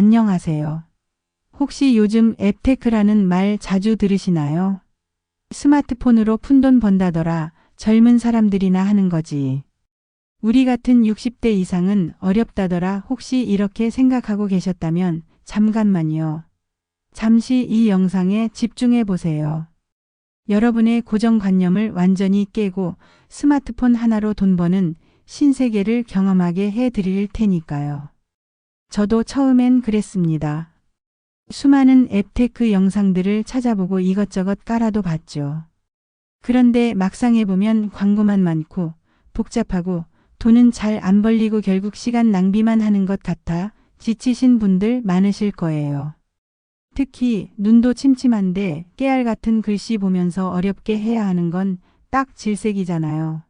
안녕하세요. 혹시 요즘 앱테크라는 말 자주 들으시나요? 스마트폰으로 푼돈 번다더라 젊은 사람들이나 하는 거지. 우리 같은 60대 이상은 어렵다더라 혹시 이렇게 생각하고 계셨다면 잠깐만요. 잠시 이 영상에 집중해 보세요. 여러분의 고정관념을 완전히 깨고 스마트폰 하나로 돈 버는 신세계를 경험하게 해드릴 테니까요. 저도 처음엔 그랬습니다. 수많은 앱테크 영상들을 찾아보고 이것저것 깔아도 봤죠. 그런데 막상 해보면 광고만 많고 복잡하고 돈은 잘 안 벌리고 결국 시간 낭비만 하는 것 같아 지치신 분들 많으실 거예요. 특히 눈도 침침한데 깨알 같은 글씨 보면서 어렵게 해야 하는 건 딱 질색이잖아요.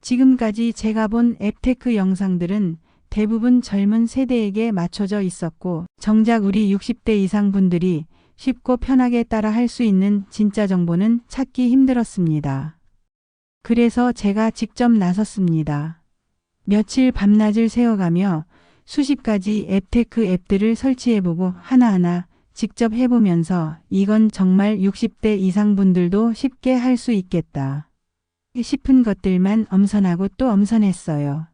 지금까지 제가 본 앱테크 영상들은 대부분 젊은 세대에게 맞춰져 있었고 정작 우리 60대 이상 분들이 쉽고 편하게 따라 할 수 있는 진짜 정보는 찾기 힘들었습니다. 그래서 제가 직접 나섰습니다. 며칠 밤낮을 새워가며 수십 가지 앱테크 앱들을 설치해보고 하나하나 직접 해보면서 이건 정말 60대 이상 분들도 쉽게 할 수 있겠다 싶은 것들만 엄선하고 또 엄선했어요.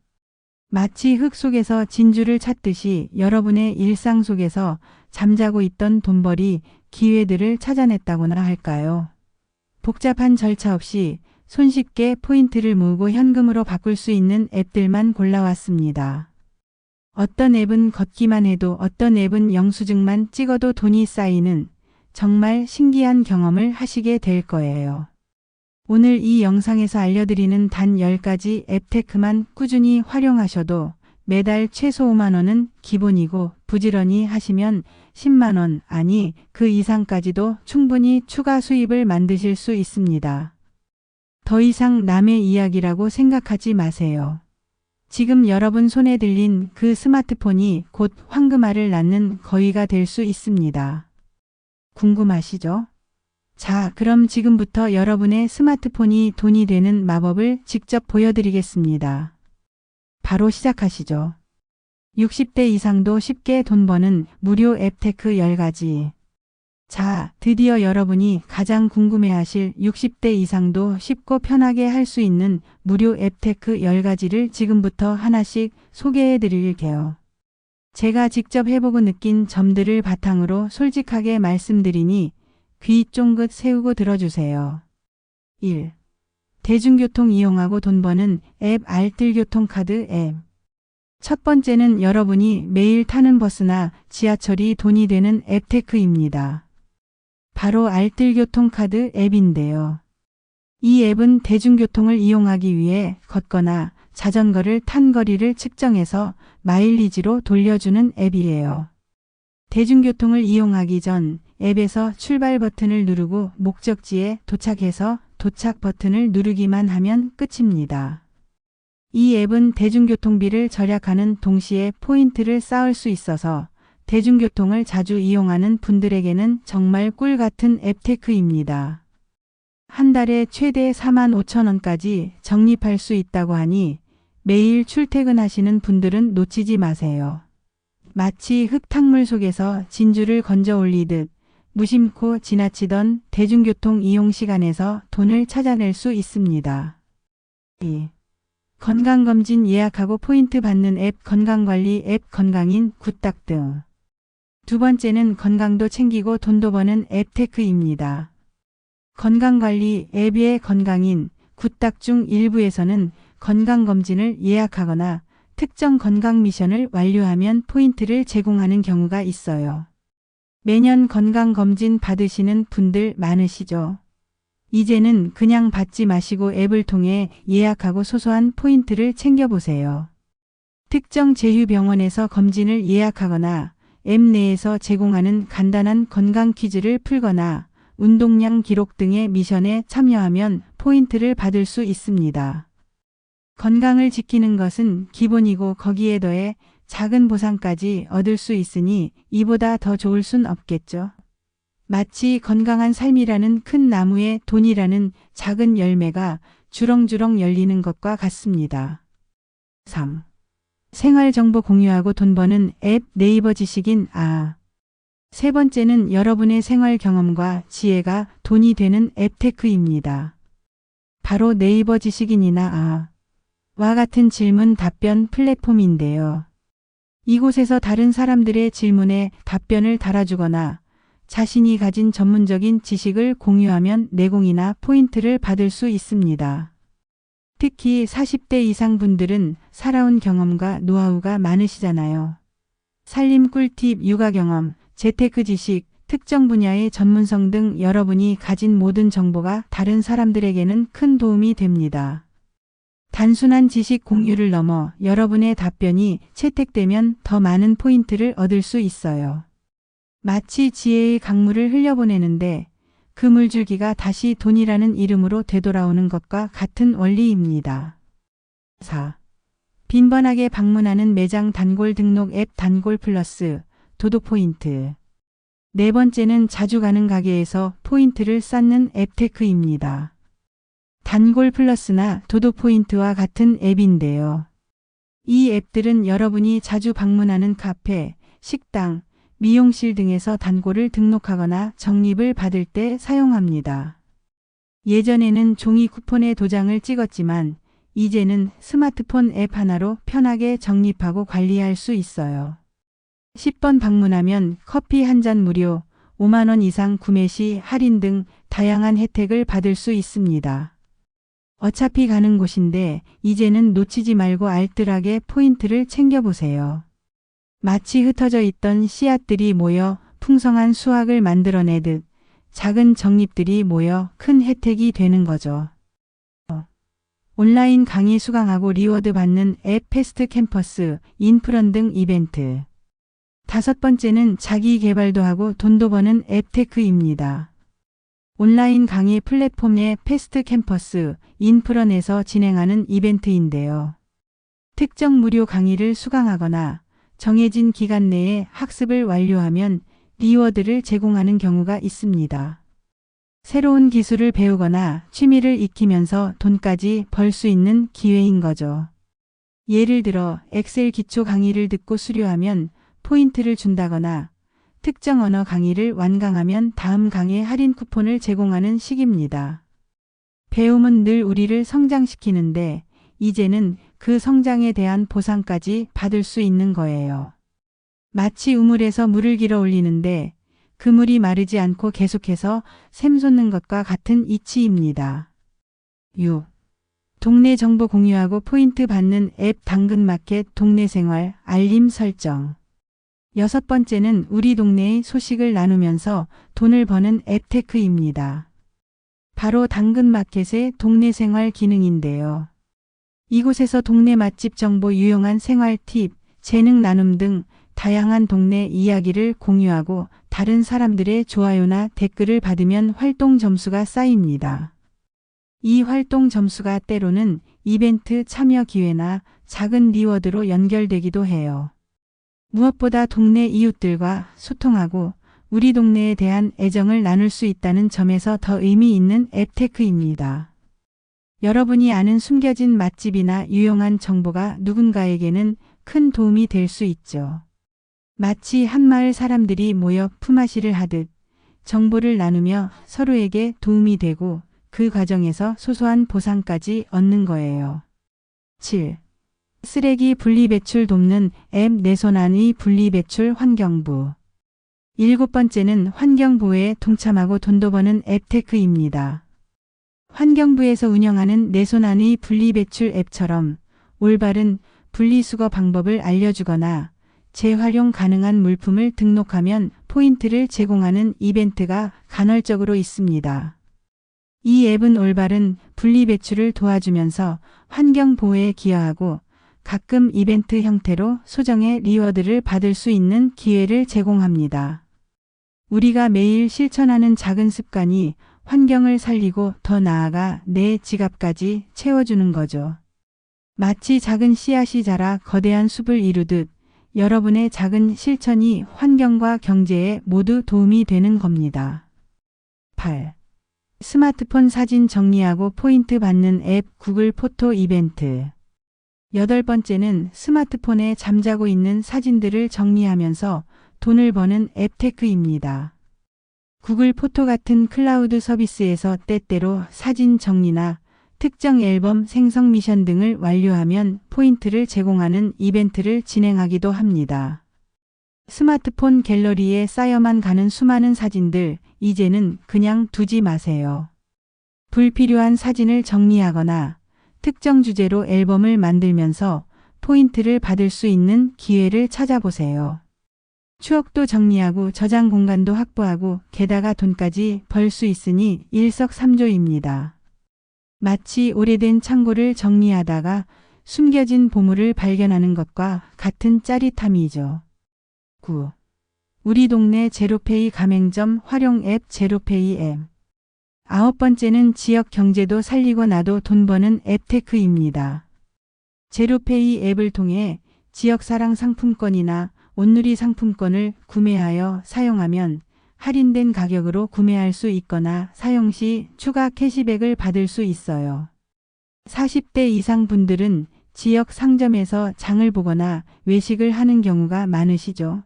마치 흙 속에서 진주를 찾듯이 여러분의 일상 속에서 잠자고 있던 돈벌이 기회들을 찾아냈다고나 할까요? 복잡한 절차 없이 손쉽게 포인트를 모으고 현금으로 바꿀 수 있는 앱들만 골라왔습니다. 어떤 앱은 걷기만 해도 어떤 앱은 영수증만 찍어도 돈이 쌓이는 정말 신기한 경험을 하시게 될 거예요. 오늘 이 영상에서 알려드리는 단 10가지 앱테크만 꾸준히 활용하셔도 매달 최소 5만 원은 기본이고 부지런히 하시면 10만 원 아니 그 이상까지도 충분히 추가 수입을 만드실 수 있습니다. 더 이상 남의 이야기라고 생각하지 마세요. 지금 여러분 손에 들린 그 스마트폰이 곧 황금알을 낳는 거위가 될 수 있습니다. 궁금하시죠? 자, 그럼 지금부터 여러분의 스마트폰이 돈이 되는 마법을 직접 보여드리겠습니다. 바로 시작하시죠. 60대 이상도 쉽게 돈 버는 무료 앱테크 10가지. 자, 드디어 여러분이 가장 궁금해하실 60대 이상도 쉽고 편하게 할 수 있는 무료 앱테크 10가지를 지금부터 하나씩 소개해 드릴게요. 제가 직접 해보고 느낀 점들을 바탕으로 솔직하게 말씀드리니 귀 쫑긋 세우고 들어주세요. 1. 대중교통 이용하고 돈 버는 앱 알뜰교통카드 앱. 첫 번째는 여러분이 매일 타는 버스나 지하철이 돈이 되는 앱테크입니다. 바로 알뜰교통카드 앱인데요. 이 앱은 대중교통을 이용하기 위해 걷거나 자전거를 탄 거리를 측정해서 마일리지로 돌려주는 앱이에요. 대중교통을 이용하기 전 앱에서 출발 버튼을 누르고 목적지에 도착해서 도착 버튼을 누르기만 하면 끝입니다. 이 앱은 대중교통비를 절약하는 동시에 포인트를 쌓을 수 있어서 대중교통을 자주 이용하는 분들에게는 정말 꿀 같은 앱테크입니다. 한 달에 최대 45,000원까지 적립할 수 있다고 하니 매일 출퇴근하시는 분들은 놓치지 마세요. 마치 흙탕물 속에서 진주를 건져 올리듯 무심코 지나치던 대중교통 이용 시간에서 돈을 찾아낼 수 있습니다. 2. 건강검진 예약하고 포인트 받는 앱 건강관리 앱 건강인 굿딱 등. 두 번째는 건강도 챙기고 돈도 버는 앱테크입니다. 건강관리 앱의 건강인 굿딱 중 일부에서는 건강검진을 예약하거나 특정 건강 미션을 완료하면 포인트를 제공하는 경우가 있어요. 매년 건강검진 받으시는 분들 많으시죠? 이제는 그냥 받지 마시고 앱을 통해 예약하고 소소한 포인트를 챙겨보세요. 특정 제휴병원에서 검진을 예약하거나 앱 내에서 제공하는 간단한 건강 퀴즈를 풀거나 운동량 기록 등의 미션에 참여하면 포인트를 받을 수 있습니다. 건강을 지키는 것은 기본이고 거기에 더해 작은 보상까지 얻을 수 있으니 이보다 더 좋을 순 없겠죠. 마치 건강한 삶이라는 큰 나무에 돈이라는 작은 열매가 주렁주렁 열리는 것과 같습니다. 3. 생활정보 공유하고 돈 버는 앱 네이버 지식인 세 번째는 여러분의 생활 경험과 지혜가 돈이 되는 앱테크입니다. 바로 네이버 지식인이나 와 같은 질문 답변 플랫폼인데요. 이곳에서 다른 사람들의 질문에 답변을 달아주거나 자신이 가진 전문적인 지식을 공유하면 내공이나 포인트를 받을 수 있습니다. 특히 40대 이상 분들은 살아온 경험과 노하우가 많으시잖아요. 살림 꿀팁, 육아 경험, 재테크 지식, 특정 분야의 전문성 등 여러분이 가진 모든 정보가 다른 사람들에게는 큰 도움이 됩니다. 단순한 지식 공유를 넘어 여러분의 답변이 채택되면 더 많은 포인트를 얻을 수 있어요. 마치 지혜의 강물을 흘려보내는데 그 물줄기가 다시 돈이라는 이름으로 되돌아오는 것과 같은 원리입니다. 4. 빈번하게 방문하는 매장 단골 등록 앱 단골 플러스 도도 포인트. 네 번째는 자주 가는 가게에서 포인트를 쌓는 앱테크입니다. 단골 플러스나 도도 포인트와 같은 앱인데요. 이 앱들은 여러분이 자주 방문하는 카페, 식당, 미용실 등에서 단골을 등록하거나 적립을 받을 때 사용합니다. 예전에는 종이 쿠폰에 도장을 찍었지만 이제는 스마트폰 앱 하나로 편하게 적립하고 관리할 수 있어요. 10번 방문하면 커피 한 잔 무료, 5만 원 이상 구매 시 할인 등 다양한 혜택을 받을 수 있습니다. 어차피 가는 곳인데 이제는 놓치지 말고 알뜰하게 포인트를 챙겨보세요. 마치 흩어져 있던 씨앗들이 모여 풍성한 수확을 만들어내듯 작은 적립들이 모여 큰 혜택이 되는 거죠. 온라인 강의 수강하고 리워드 받는 앱 패스트 캠퍼스, 인프런 등 이벤트. 5번째는 자기 개발도 하고 돈도 버는 앱테크입니다. 온라인 강의 플랫폼의 패스트 캠퍼스, 인프런에서 진행하는 이벤트인데요. 특정 무료 강의를 수강하거나 정해진 기간 내에 학습을 완료하면 리워드를 제공하는 경우가 있습니다. 새로운 기술을 배우거나 취미를 익히면서 돈까지 벌 수 있는 기회인 거죠. 예를 들어 엑셀 기초 강의를 듣고 수료하면 포인트를 준다거나 특정 언어 강의를 완강하면 다음 강의 할인 쿠폰을 제공하는 식입니다. 배움은 늘 우리를 성장시키는데 이제는 그 성장에 대한 보상까지 받을 수 있는 거예요. 마치 우물에서 물을 길어 올리는데 그 물이 마르지 않고 계속해서 샘솟는 것과 같은 이치입니다. 6. 동네 정보 공유하고 포인트 받는 앱 당근마켓 동네 생활 알림 설정. 6번째는 우리 동네의 소식을 나누면서 돈을 버는 앱테크입니다. 바로 당근마켓의 동네 생활 기능인데요. 이곳에서 동네 맛집 정보, 유용한 생활 팁, 재능 나눔 등 다양한 동네 이야기를 공유하고 다른 사람들의 좋아요나 댓글을 받으면 활동 점수가 쌓입니다. 이 활동 점수가 때로는 이벤트 참여 기회나 작은 리워드로 연결되기도 해요. 무엇보다 동네 이웃들과 소통하고 우리 동네에 대한 애정을 나눌 수 있다는 점에서 더 의미 있는 앱테크입니다. 여러분이 아는 숨겨진 맛집이나 유용한 정보가 누군가에게는 큰 도움이 될 수 있죠. 마치 한마을 사람들이 모여 품앗이를 하듯 정보를 나누며 서로에게 도움이 되고 그 과정에서 소소한 보상까지 얻는 거예요. 7. 쓰레기 분리배출 돕는 앱 내 손 안의 분리배출 환경부. 7번째는 환경보호에 동참하고 돈도 버는 앱테크입니다. 환경부에서 운영하는 내 손 안의 분리배출 앱처럼 올바른 분리수거 방법을 알려주거나 재활용 가능한 물품을 등록하면 포인트를 제공하는 이벤트가 간헐적으로 있습니다. 이 앱은 올바른 분리배출을 도와주면서 환경보호에 기여하고 가끔 이벤트 형태로 소정의 리워드를 받을 수 있는 기회를 제공합니다. 우리가 매일 실천하는 작은 습관이 환경을 살리고 더 나아가 내 지갑까지 채워주는 거죠. 마치 작은 씨앗이 자라 거대한 숲을 이루듯 여러분의 작은 실천이 환경과 경제에 모두 도움이 되는 겁니다. 8. 스마트폰 사진 정리하고 포인트 받는 앱 구글 포토 이벤트. 8번째는 스마트폰에 잠자고 있는 사진들을 정리하면서 돈을 버는 앱테크입니다. 구글 포토 같은 클라우드 서비스에서 때때로 사진 정리나 특정 앨범 생성 미션 등을 완료하면 포인트를 제공하는 이벤트를 진행하기도 합니다. 스마트폰 갤러리에 쌓여만 가는 수많은 사진들, 이제는 그냥 두지 마세요. 불필요한 사진을 정리하거나 특정 주제로 앨범을 만들면서 포인트를 받을 수 있는 기회를 찾아보세요. 추억도 정리하고 저장 공간도 확보하고 게다가 돈까지 벌 수 있으니 일석삼조입니다. 마치 오래된 창고를 정리하다가 숨겨진 보물을 발견하는 것과 같은 짜릿함이죠. 9. 우리 동네 제로페이 가맹점 활용 앱 제로페이 앱. 9번째는 지역 경제도 살리고 나도 돈 버는 앱테크입니다. 제로페이 앱을 통해 지역사랑 상품권이나 온누리 상품권을 구매하여 사용하면 할인된 가격으로 구매할 수 있거나 사용 시 추가 캐시백을 받을 수 있어요. 40대 이상 분들은 지역 상점에서 장을 보거나 외식을 하는 경우가 많으시죠.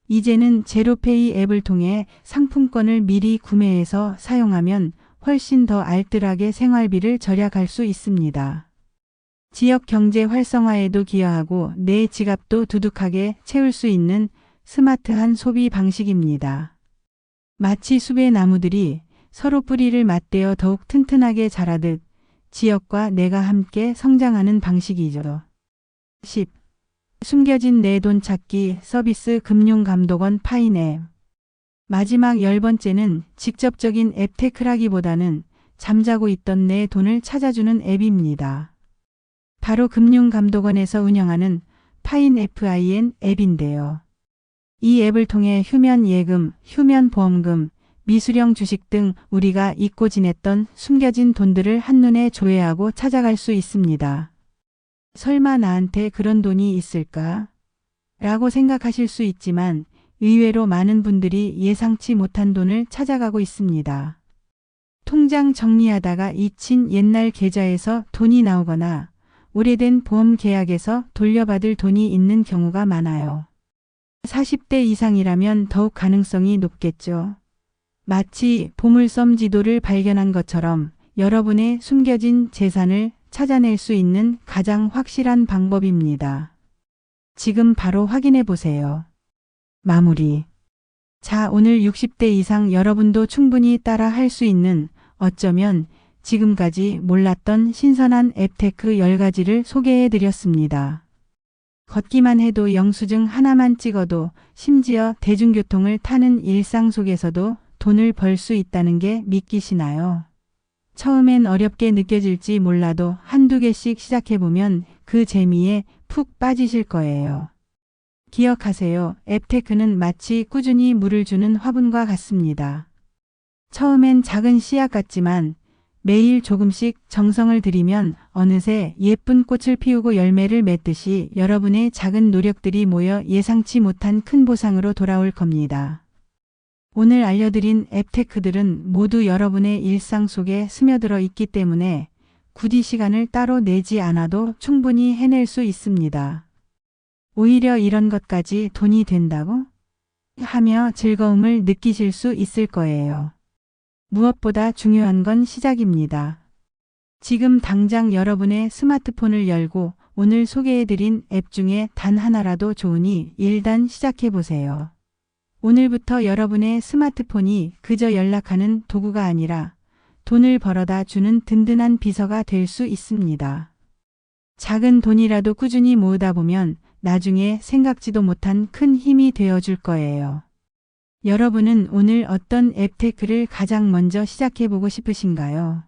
이제는 제로페이 앱을 통해 상품권을 미리 구매해서 사용하면 훨씬 더 알뜰하게 생활비를 절약할 수 있습니다. 지역 경제 활성화에도 기여하고 내 지갑도 두둑하게 채울 수 있는 스마트한 소비 방식입니다. 마치 숲의 나무들이 서로 뿌리를 맞대어 더욱 튼튼하게 자라듯 지역과 내가 함께 성장하는 방식이죠. 10. 숨겨진 내 돈 찾기 서비스 금융감독원 파인앱. 마지막 10번째는 직접적인 앱테크라기보다는 잠자고 있던 내 돈을 찾아주는 앱입니다. 바로 금융감독원에서 운영하는 파인FIN 앱인데요. 이 앱을 통해 휴면 예금, 휴면 보험금, 미수령 주식 등 우리가 잊고 지냈던 숨겨진 돈들을 한눈에 조회하고 찾아갈 수 있습니다. 설마 나한테 그런 돈이 있을까? 라고 생각하실 수 있지만 의외로 많은 분들이 예상치 못한 돈을 찾아가고 있습니다. 통장 정리하다가 잊힌 옛날 계좌에서 돈이 나오거나 오래된 보험 계약에서 돌려받을 돈이 있는 경우가 많아요. 40대 이상이라면 더욱 가능성이 높겠죠. 마치 보물섬 지도를 발견한 것처럼 여러분의 숨겨진 재산을 찾아낼 수 있는 가장 확실한 방법입니다. 지금 바로 확인해 보세요. 마무리. 자, 오늘 60대 이상 여러분도 충분히 따라 할 수 있는 어쩌면 지금까지 몰랐던 신선한 앱테크 10가지를 소개해 드렸습니다. 걷기만 해도 영수증 하나만 찍어도 심지어 대중교통을 타는 일상 속에서도 돈을 벌 수 있다는 게 믿기시나요? 처음엔 어렵게 느껴질지 몰라도 한두 개씩 시작해보면 그 재미에 푹 빠지실 거예요. 기억하세요. 앱테크는 마치 꾸준히 물을 주는 화분과 같습니다. 처음엔 작은 씨앗 같지만 매일 조금씩 정성을 들이면 어느새 예쁜 꽃을 피우고 열매를 맺듯이 여러분의 작은 노력들이 모여 예상치 못한 큰 보상으로 돌아올 겁니다. 오늘 알려드린 앱테크들은 모두 여러분의 일상 속에 스며들어 있기 때문에 굳이 시간을 따로 내지 않아도 충분히 해낼 수 있습니다. 오히려 이런 것까지 돈이 된다고? 하며 즐거움을 느끼실 수 있을 거예요. 무엇보다 중요한 건 시작입니다. 지금 당장 여러분의 스마트폰을 열고 오늘 소개해드린 앱 중에 단 하나라도 좋으니 일단 시작해보세요. 오늘부터 여러분의 스마트폰이 그저 연락하는 도구가 아니라 돈을 벌어다 주는 든든한 비서가 될 수 있습니다. 작은 돈이라도 꾸준히 모으다 보면 나중에 생각지도 못한 큰 힘이 되어줄 거예요. 여러분은 오늘 어떤 앱테크를 가장 먼저 시작해보고 싶으신가요?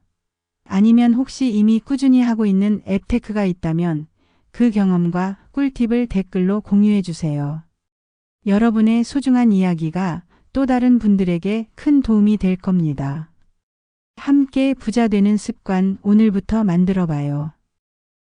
아니면 혹시 이미 꾸준히 하고 있는 앱테크가 있다면 그 경험과 꿀팁을 댓글로 공유해주세요. 여러분의 소중한 이야기가 또 다른 분들에게 큰 도움이 될 겁니다. 함께 부자 되는 습관 오늘부터 만들어 봐요.